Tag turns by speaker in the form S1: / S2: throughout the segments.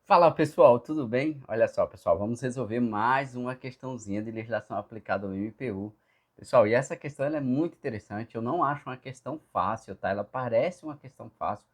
S1: Fala pessoal, tudo bem? Olha só, pessoal, vamos resolver mais uma questãozinha de legislação aplicada ao MPU. Pessoal, e essa questão ela é muito interessante. Eu não acho uma questão fácil, tá? Ela parece uma questão fácil,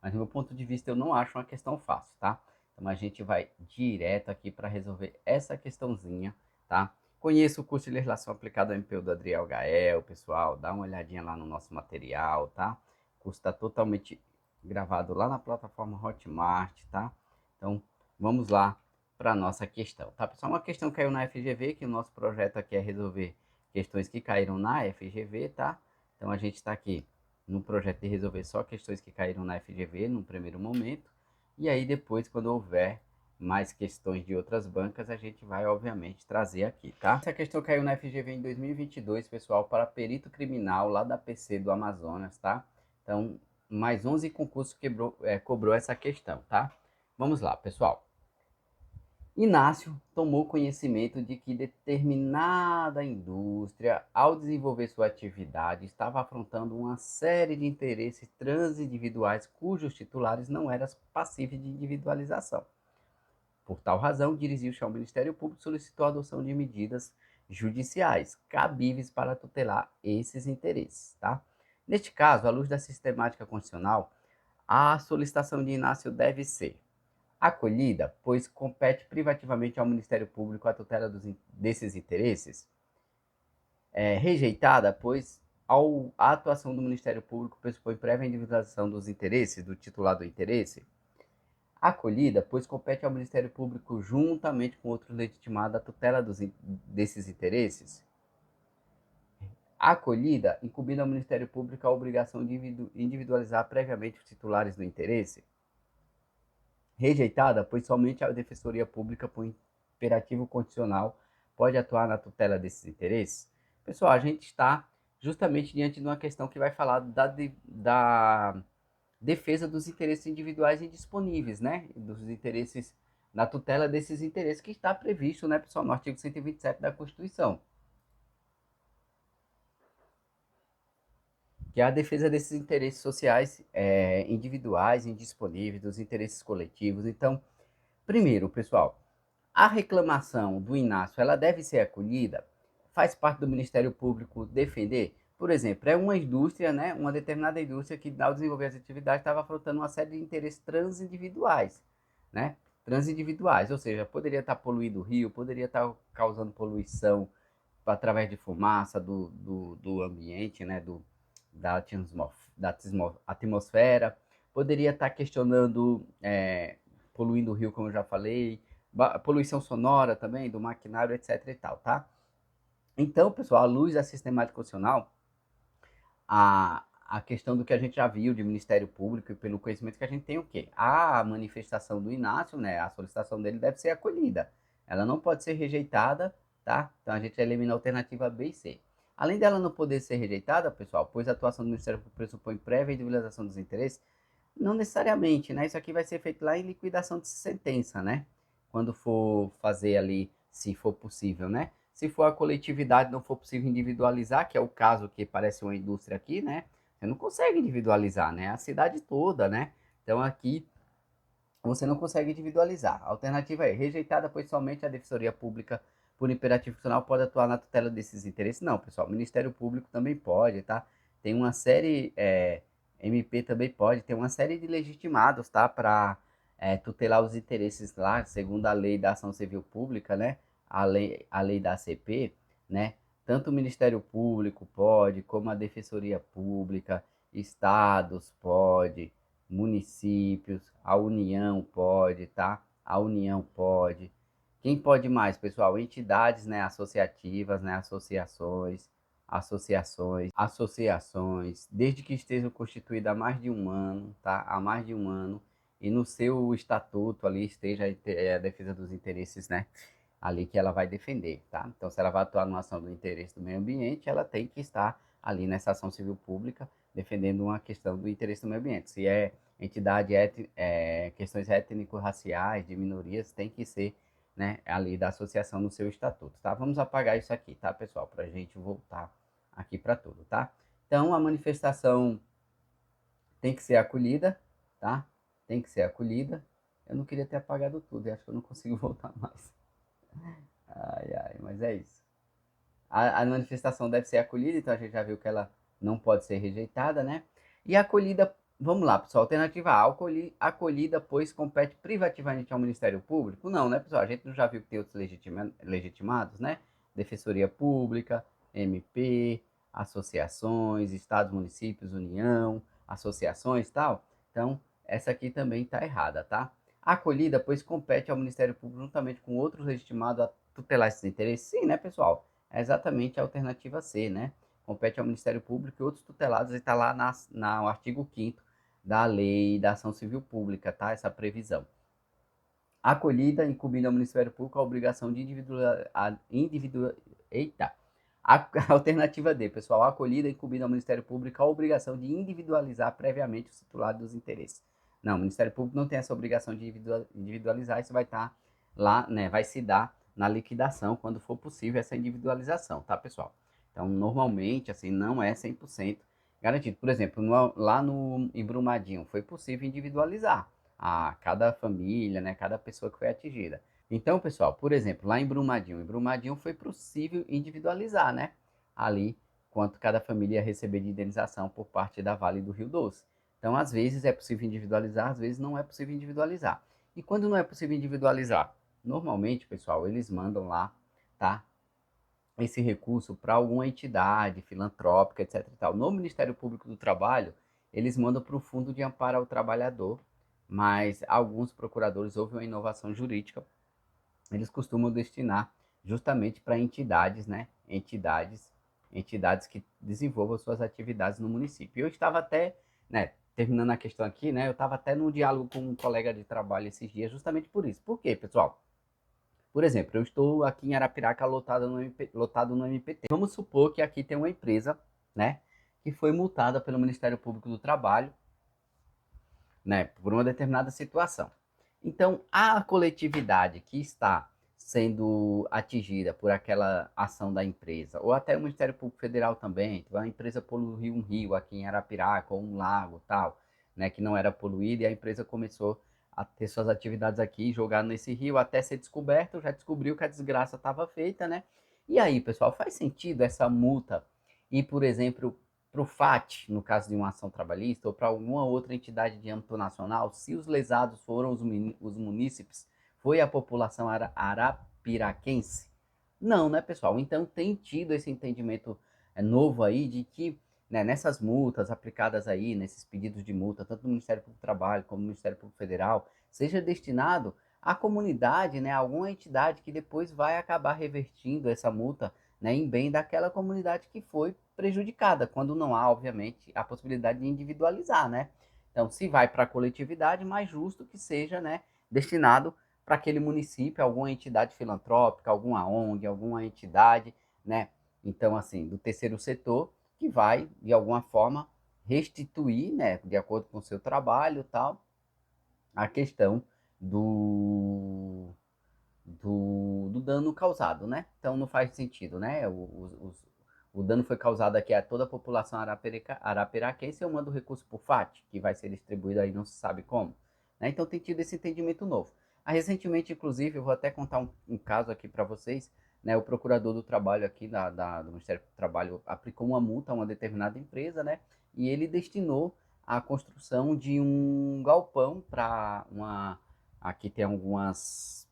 S1: mas do meu ponto de vista eu não acho uma questão fácil, tá? Então a gente vai direto aqui para resolver essa questãozinha, tá? Conheça o curso de legislação aplicada ao MPU do Adriel Gael, pessoal. Dá uma olhadinha lá no nosso material, tá? O curso está totalmente gravado lá na plataforma Hotmart, tá? Então, vamos lá para a nossa questão, tá, pessoal? Uma questão que caiu na FGV, que o nosso projeto aqui é resolver questões que caíram na FGV, tá? Então, a gente está aqui no projeto de resolver só questões que caíram na FGV, no primeiro momento. E aí, depois, quando houver mais questões de outras bancas, a gente vai, obviamente, trazer aqui, tá? Essa questão caiu na FGV em 2022, pessoal, para perito criminal lá da PC do Amazonas, tá? Então, mais 11 concursos cobrou essa questão, tá? Vamos lá, pessoal. Inácio tomou conhecimento de que determinada indústria, ao desenvolver sua atividade, estava afrontando uma série de interesses transindividuais cujos titulares não eram passíveis de individualização. Por tal razão, dirigiu-se ao Ministério Público e solicitou a adoção de medidas judiciais cabíveis para tutelar esses interesses. Tá? Neste caso, à luz da sistemática constitucional, a solicitação de Inácio deve ser acolhida, pois compete privativamente ao Ministério Público a tutela desses interesses, rejeitada, pois a atuação do Ministério Público pressupõe prévia individualização dos interesses do titular do interesse, acolhida, pois compete ao Ministério Público, juntamente com outros legitimados, a tutela desses interesses, acolhida, incumbindo ao Ministério Público a obrigação de individualizar previamente os titulares do interesse, rejeitada, pois somente a Defensoria Pública, por imperativo condicional, pode atuar na tutela desses interesses. Pessoal, a gente está justamente diante de uma questão que vai falar da defesa dos interesses individuais indisponíveis, né? Dos interesses, na tutela desses interesses que está previsto, né, pessoal, no artigo 127 da Constituição, que é a defesa desses interesses sociais individuais, indisponíveis, dos interesses coletivos. Então, primeiro, pessoal, a reclamação do Inácio, ela deve ser acolhida? Faz parte do Ministério Público defender? Por exemplo, é uma indústria, né, uma determinada indústria que, ao desenvolver as atividades, estava afrontando uma série de interesses transindividuais, né? Transindividuais, ou seja, poderia estar poluindo o rio, poderia estar causando poluição através de fumaça do ambiente, né, da atmosfera, poderia estar questionando, poluindo o rio, como eu já falei, poluição sonora também, do maquinário, etc e tal, tá? Então, pessoal, à luz da sistemática constitucional, a questão do que a gente já viu de Ministério Público e pelo conhecimento que a gente tem, o quê? A manifestação do Inácio, né, a solicitação dele deve ser acolhida. Ela não pode ser rejeitada, tá? Então a gente elimina a alternativa B e C. Além dela não poder ser rejeitada, pessoal, pois a atuação do Ministério Público pressupõe prévia individualização dos interesses, não necessariamente, né? Isso aqui vai ser feito lá em liquidação de sentença, né? Quando for fazer ali, se for possível, né? Se for a coletividade, não for possível individualizar, que é o caso que parece uma indústria aqui, né? Você não consegue individualizar, né? A cidade toda, né? Então aqui você não consegue individualizar. A alternativa é rejeitada, pois somente a Defensoria Pública, por imperativo constitucional, pode atuar na tutela desses interesses. Não, pessoal, o Ministério Público também pode, tá? Tem uma série, MP também pode, tem uma série de legitimados, tá? Para tutelar os interesses lá, segundo a lei da ação civil pública, né? A lei da ACP, né? Tanto o Ministério Público pode, como a Defensoria Pública, estados pode, municípios, a União pode, tá? A União pode. Quem pode mais, pessoal? Entidades, né, associativas, né, associações, desde que estejam constituídas há mais de um ano, tá? Há mais de um ano, e no seu estatuto ali esteja a defesa dos interesses, né? Ali que ela vai defender, tá? Então, se ela vai atuar numa ação do interesse do meio ambiente, ela tem que estar ali nessa ação civil pública defendendo uma questão do interesse do meio ambiente. Se é entidade, questões étnico-raciais, de minorias, tem que ser, né, ali da associação no seu estatuto, tá? Vamos apagar isso aqui, tá, pessoal? Para a gente voltar aqui para tudo, tá? Então, a manifestação tem que ser acolhida, tá? Tem que ser acolhida. Eu não queria ter apagado tudo, e acho que eu não consigo voltar mais. Ai, ai, mas é isso. A manifestação deve ser acolhida, então a gente já viu que ela não pode ser rejeitada, né? E a acolhida, vamos lá, pessoal, alternativa A, acolhida, pois compete privativamente ao Ministério Público? Não, né, pessoal? A gente já viu que tem outros legitimados, né? Defensoria Pública, MP, associações, estados, municípios, União, associações e tal. Então, essa aqui também está errada, tá? Acolhida, pois compete ao Ministério Público juntamente com outros legitimados a tutelar esses interesses? Sim, né, pessoal? É exatamente a alternativa C, né? Compete ao Ministério Público e outros tutelados, e está lá no artigo 5º da Lei da Ação Civil Pública, tá? Essa previsão. Acolhida, incumbindo ao Ministério Público a obrigação de Eita! A alternativa D, pessoal. Acolhida, incumbindo ao Ministério Público a obrigação de individualizar previamente o titular dos interesses. Não, o Ministério Público não tem essa obrigação de individualizar, isso vai estar lá, né? Vai se dar na liquidação, quando for possível essa individualização, tá, pessoal? Então, normalmente, assim, não é 100% garantido. Por exemplo, lá em Brumadinho, foi possível individualizar a cada família, né, cada pessoa que foi atingida. Então, pessoal, por exemplo, lá em Brumadinho foi possível individualizar, né, ali, quanto cada família ia receber de indenização por parte da Vale do Rio Doce. Então, às vezes é possível individualizar, às vezes não é possível individualizar. E quando não é possível individualizar? Normalmente, pessoal, eles mandam lá, tá? Esse recurso para alguma entidade filantrópica, etc. E tal. No Ministério Público do Trabalho, eles mandam para o Fundo de Amparo ao Trabalhador, mas alguns procuradores, houve uma inovação jurídica, eles costumam destinar justamente para entidades, né? Entidades que desenvolvam suas atividades no município. Eu estava até, né, terminando a questão aqui, né? Eu estava até num diálogo com um colega de trabalho esses dias, justamente por isso. Por quê, pessoal? Por exemplo, eu estou aqui em Arapiraca lotado no MPT. Vamos supor que aqui tem uma empresa, né, que foi multada pelo Ministério Público do Trabalho, né, por uma determinada situação. Então, a coletividade que está sendo atingida por aquela ação da empresa, ou até o Ministério Público Federal também, a empresa poluiu um rio aqui em Arapiraca, ou um lago, tal, né, que não era poluído, e a empresa começou a ter suas atividades aqui, jogar nesse rio, até ser descoberto, já descobriu que a desgraça estava feita, né? E aí, pessoal, faz sentido essa multa ir, por exemplo, para o FAT, no caso de uma ação trabalhista, ou para alguma outra entidade de âmbito nacional, se os lesados foram os munícipes, foi a população arapiraquense? Não, né, pessoal? Então tem tido esse entendimento novo aí de que, né, nessas multas aplicadas aí, nesses pedidos de multa, tanto no Ministério Público do Trabalho como no Ministério Público Federal, seja destinado à comunidade, né, a alguma entidade que depois vai acabar revertindo essa multa, né, em bem daquela comunidade que foi prejudicada, quando não há, obviamente, a possibilidade de individualizar, né? Então, se vai para a coletividade, mais justo que seja, né, destinado para aquele município, alguma entidade filantrópica, alguma ONG, alguma entidade, né? Então, assim, do terceiro setor, que vai, de alguma forma, restituir, né, de acordo com o seu trabalho e tal, a questão do, do dano causado, né? Então não faz sentido, né? O dano foi causado aqui a toda a população arapiraquense, eu mando o recurso por FAT, que vai ser distribuído aí não se sabe como. Né? Então tem tido esse entendimento novo. Recentemente, inclusive, eu vou até contar um caso aqui para vocês, né? O procurador do trabalho aqui do Ministério do Trabalho aplicou uma multa a uma determinada empresa, né? E ele destinou a construção de um galpão para uma... Aqui tem umas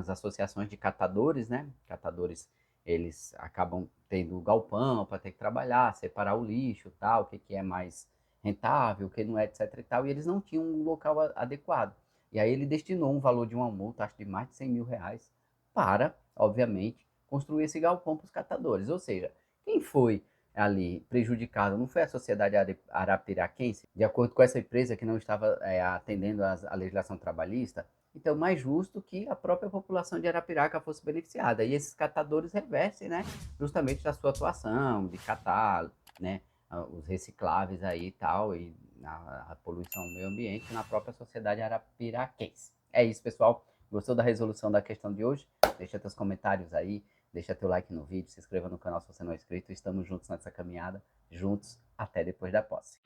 S1: associações de catadores, né? Catadores, eles acabam tendo galpão para ter que trabalhar, separar o lixo, tal, o que, que é mais rentável, o que não é, etc e tal, e eles não tinham um local adequado. E aí ele destinou um valor de uma multa, acho de mais de 100 mil reais, para, obviamente, construir esse galpão para os catadores. Ou seja, quem foi ali prejudicado não foi a sociedade arapiraquense, de acordo com essa empresa que não estava atendendo a legislação trabalhista. Então, mais justo que a própria população de Arapiraca fosse beneficiada. E esses catadores reversem, né, justamente da sua atuação, de catar, né, os recicláveis aí e tal, e a poluição ao meio ambiente na própria sociedade arapiraquense. É isso, pessoal. Gostou da resolução da questão de hoje? Deixa teus comentários aí, deixa teu like no vídeo, se inscreva no canal se você não é inscrito. Estamos juntos nessa caminhada, juntos até depois da posse.